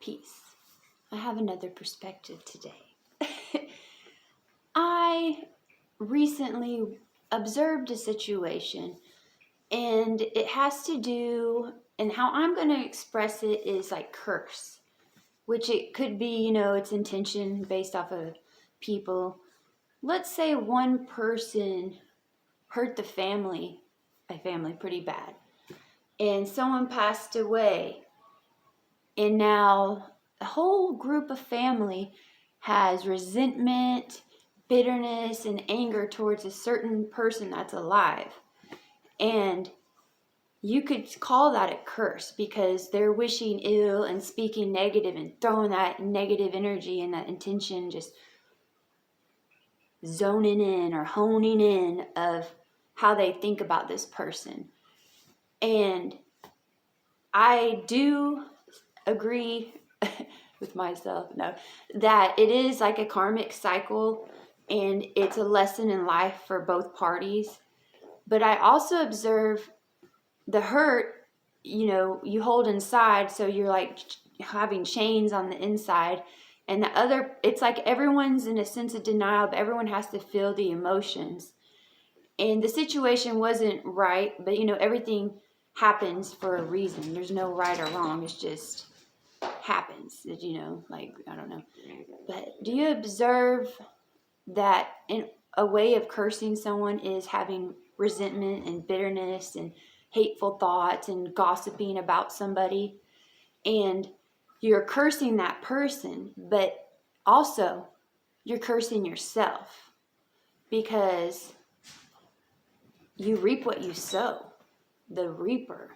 Peace. I have another perspective today. I recently observed a situation, and it has to do, and how I'm going to express it is like curse, which it could be, its intention based off of people. Let's say one person hurt a family pretty bad, and someone passed away, and now the whole group of family has resentment, bitterness, and anger towards a certain person that's alive. And you could call that a curse because they're wishing ill and speaking negative and throwing that negative energy and that intention, just zoning in or honing in of how they think about this person. And I do agree with myself, that it is like a karmic cycle, and it's a lesson in life for both parties. But I also observe the hurt, you hold inside, so you're like having chains on the inside, and the other, it's like everyone's in a sense of denial, but everyone has to feel the emotions. And the situation wasn't right, but everything happens for a reason. There's no right or wrong. It's just happens, like, I don't know. But do you observe that in a way of cursing someone is having resentment and bitterness and hateful thoughts and gossiping about somebody? And you're cursing that person, but also you're cursing yourself, because you reap what you sow. The reaper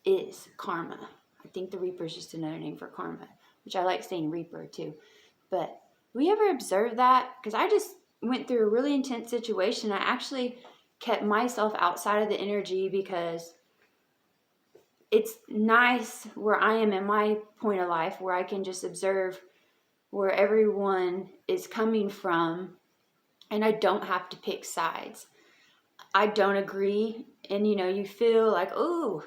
is karma. I think the reaper is just another name for karma, which I like saying reaper too. But we ever observe that? Because I just went through a really intense situation. I actually kept myself outside of the energy because it's nice where I am in my point of life, where I can just observe where everyone is coming from, and I don't have to pick sides. I don't agree, and you feel like, oh,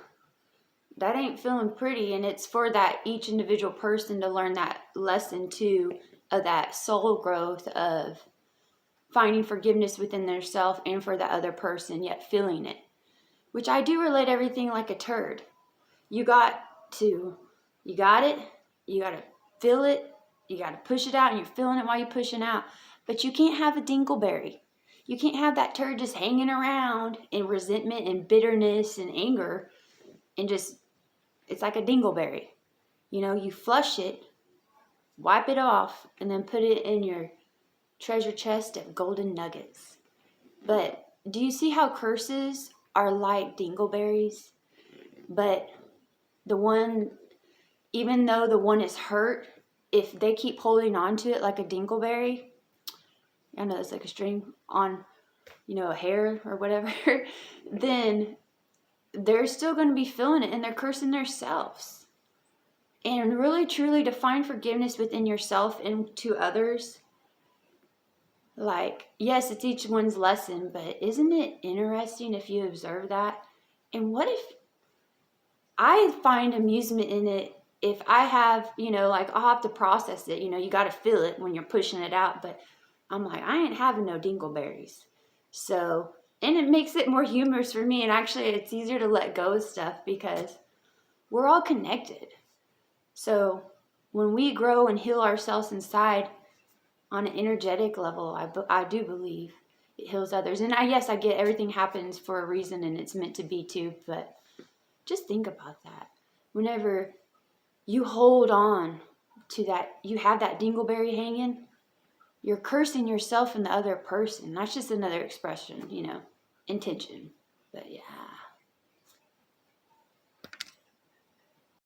that ain't feeling pretty, and it's for that each individual person to learn that lesson too, of that soul growth of finding forgiveness within themselves and for the other person, yet feeling it, which I do relate everything like a turd. You got it, you got to feel it, you got to push it out, and you're feeling it while you're pushing out. But you can't have a dingleberry. You can't have that turd just hanging around in resentment and bitterness and anger, and just, it's like a dingleberry. You flush it, wipe it off, and then put it in your treasure chest of golden nuggets. But do you see how curses are like dingleberries? But the one, even though the one is hurt, if they keep holding on to it like a dingleberry, I know it's like a string on, a hair or whatever, then they're still going to be feeling it, and they're cursing themselves. And really, truly, to find forgiveness within yourself and to others, like, yes, it's each one's lesson, but isn't it interesting if you observe that? And what if I find amusement in it? If I have, like, I'll have to process it, you got to feel it when you're pushing it out, but I'm like, I ain't having no dingleberries. So, and it makes it more humorous for me, and actually it's easier to let go of stuff because we're all connected. So when we grow and heal ourselves inside on an energetic level, I do believe it heals others. And I get everything happens for a reason, and it's meant to be too, but just think about that. Whenever you hold on to that, you have that dingleberry hanging, you're cursing yourself and the other person. That's just another expression, intention. But yeah.